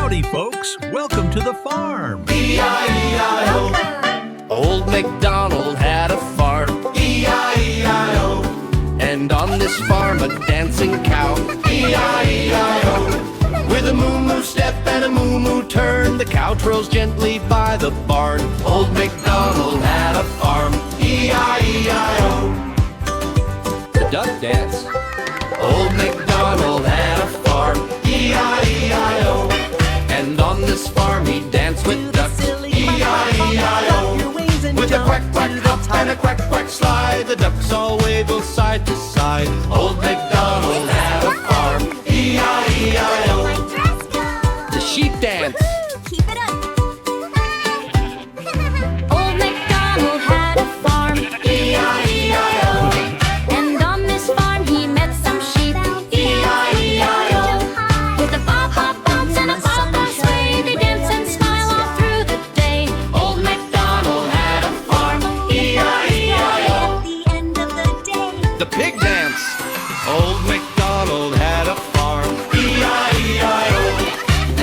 Howdy, folks. Welcome to the farm. E-I-E-I-O. Old MacDonald had a farm. E-I-E-I-O. And on this farm a dancing cow. E-I-E-I-O. With a moo-moo step and a moo-moo turn, the cow twirls gently by the barn. Old MacDonald had a farm. E-I-E-I-O. The duck dance. Old MacDonald had a farm. E-I-E-I-O. And on this farm he danced with ducks. E-I-E-I-O. With a quack quack hop and a quack quack slide, the ducks all waggle side to side. Old MacDonald had a farm. E-I-E-I-O. The sheep dance. Keep it up. Old MacDonald had a farm. E-I-E-I-O. And on this farm he met some sheep. E-I-E-I-O. With a bop bop bounce and a bop bop sway, they dance and smile all through the day. Old MacDonald had a farm. E-I-E-I-O. At the end of the day, The pig dance. Old MacDonald had a farm. E-I-E-I-O.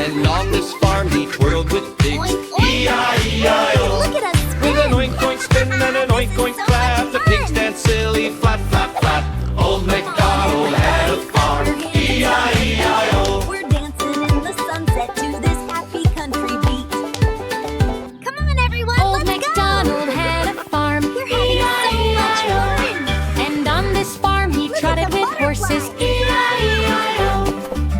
And on this farm he twirled with pigs. E-I-E-I-O. look at us With an oink oink spin and an oink oink clap, the pigs dance silly flap flap flap. Old MacDonald had a farm. E-I-E-I-O. We're dancing in the sunset to this happy country beat. Come on, everyone, Old let's MacDonald had a farm. We're having so much fun. And on this farm he trotted with horses. E-I-E-I-O.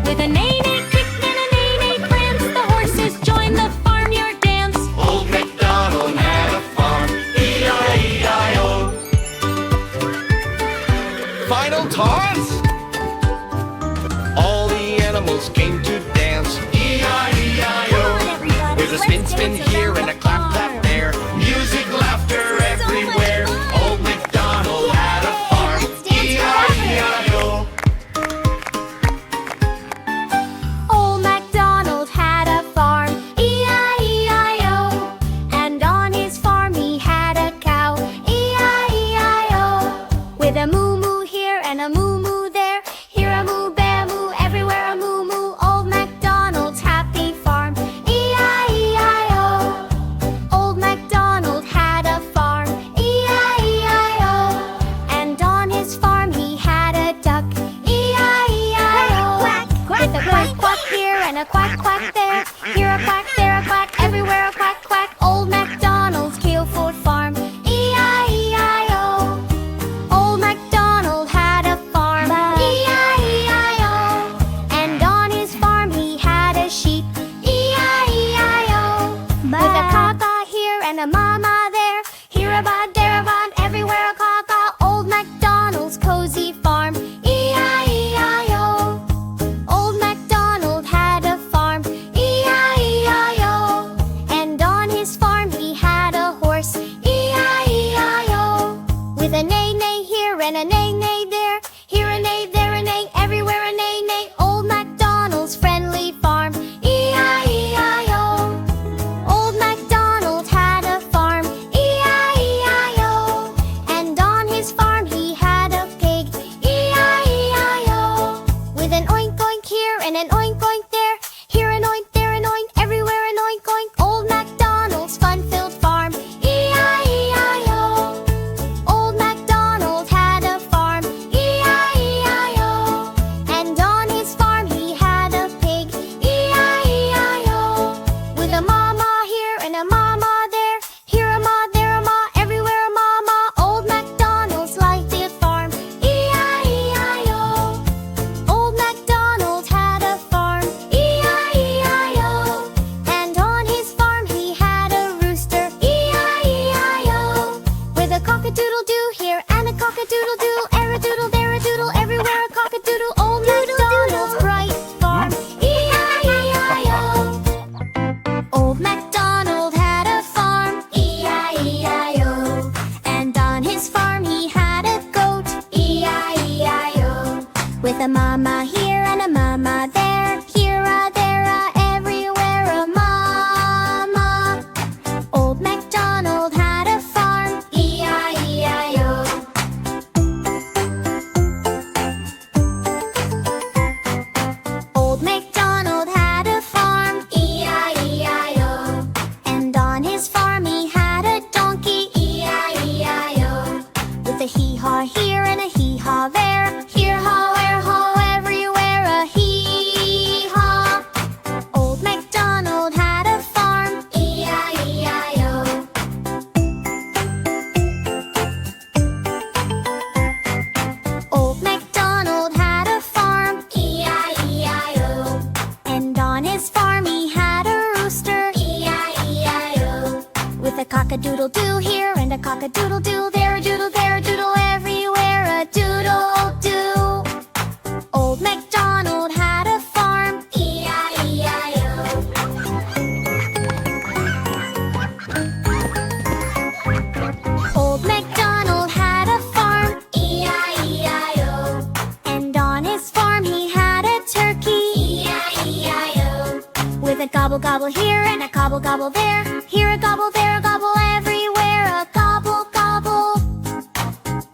With a neigh-neigh kick and a neigh-neigh prance, the horses joined the farmyard dance. Old MacDonald had a farm. E-I-E-I-O. Final toss. All the animals came to dance. Come on, E-I-E-I-O. everybody, There's a spin spin here and a clap clap there. Music, laughter everywhere. Old MacDonald had a farm. Let's dance E-I-E-I-O. Old MacDonald had a farm. E-I-E-I-O. And on his farm he had a cow. E-I-E-I-O. With a moo-moo here and a moo-moo there. Here a moo, bear moo, everywhere a moo-moo. Old MacDonald's happy farm. E-I-E-I-O. Old MacDonald had a farm. E-I-E-I-O. And on his farm he had a duck. E-I-E-I-O. With a quack quack here and a quack quack there. Here a quack, there a quack, everywhere a quack quack. Old MacDonald's Guilford farm. E-I-E-I-O. Old MacDonald had a farm. E-I-E-I-O. And on his farm he had a sheep. E-I-E-I-O. With a caw-caw here and a mama there. Here a bud, there a bud, everywhere a caw-caw. Old MacDonald's cozy farm. E-I-E-I-O. Old MacDonald had a farm. E-I-E-I-O. farm he had a rooster, E-I-E-I-O. With a cock-a-doodle-doo here and a cock-a-doodle-doo there, a doodle there, a doodle everywhere, a doodle-doo. Old MacDonald had a farm, E-I-E-I-O. Old MacDonald had a farm, E-I-E-I-O. And on his farm he had a turkey, E-I-E-I-O. With a gobble gobble here and a gobble gobble there, here a gobble there a gobble everywhere, a gobble gobble.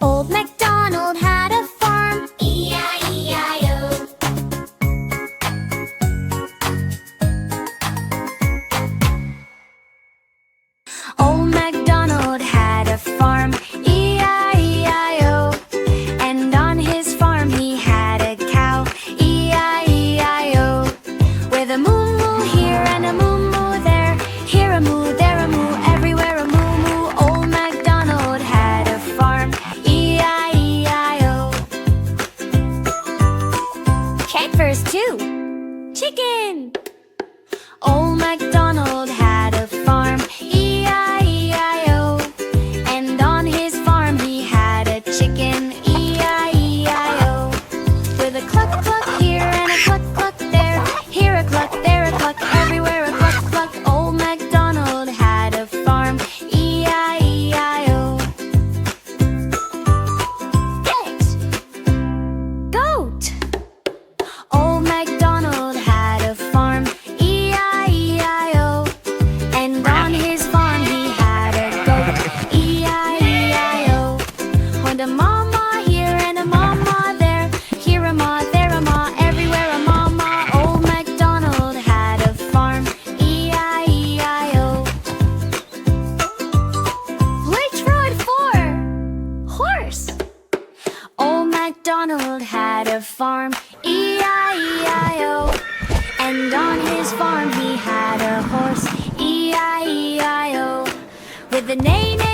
Old MacDonald had a farm, E-I-E-I-O. Old MacDonald had a farm, E-I-E-I-O. And on his farm he had a cow, E-I-E-I-O. With a moo-moo here and a moo-moo there, here a moo, there a moo, everywhere a moo-moo. Old MacDonald had a farm, E-I-E-I-O. Check verse 2. Chicken. Old MacDonald had a farm, E-I-E-I-O. And on his farm he had a chicken, E-I-E-I-O. With a cluck cluck here and a cluck cluck there, here a cluck, there a cluck, everywhere a cluck cluck. Old MacDonald had a farm, E-I-E-I-O. Goat. Old MacDonald had a farm, E-I-E-I-O. And on his farm he had a goat, E-I-E-I-O. With a mama here and a mama there, here a ma, there a ma, everywhere a mama. Old MacDonald had a farm, E-I-E-I-O. Which for? Horse. Old MacDonald had a farm, E-I-E-I-O. And on his farm he had a horse, E-I-E-I-O. With a neigh, neigh,